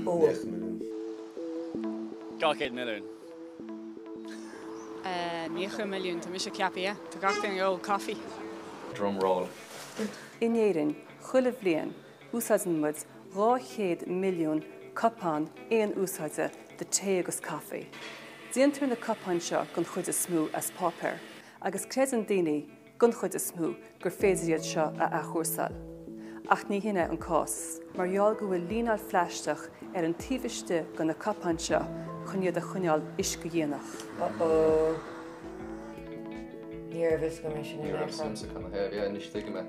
milliún. Gach milliún. 9 milliún, tá mis ceapí, tá gach ó caí. Drum roll. In Éirinn, chuile bliain, Úsáidimid 200 milliún cupán aonúsáide de té agus caife. Díontar na cupán seo gon chuid is smú as pápéir, agus credan daoine gon chuid is smú gur féidir seo a Athchúrsáil. Ach ní hinne an cás, mar gheall go bhfuil líonál fleisteach ar an tíomhaiste go na cupán seo chun iad a chuneáil isce dhéanach. Níor bhis go sin Níor bhis go me.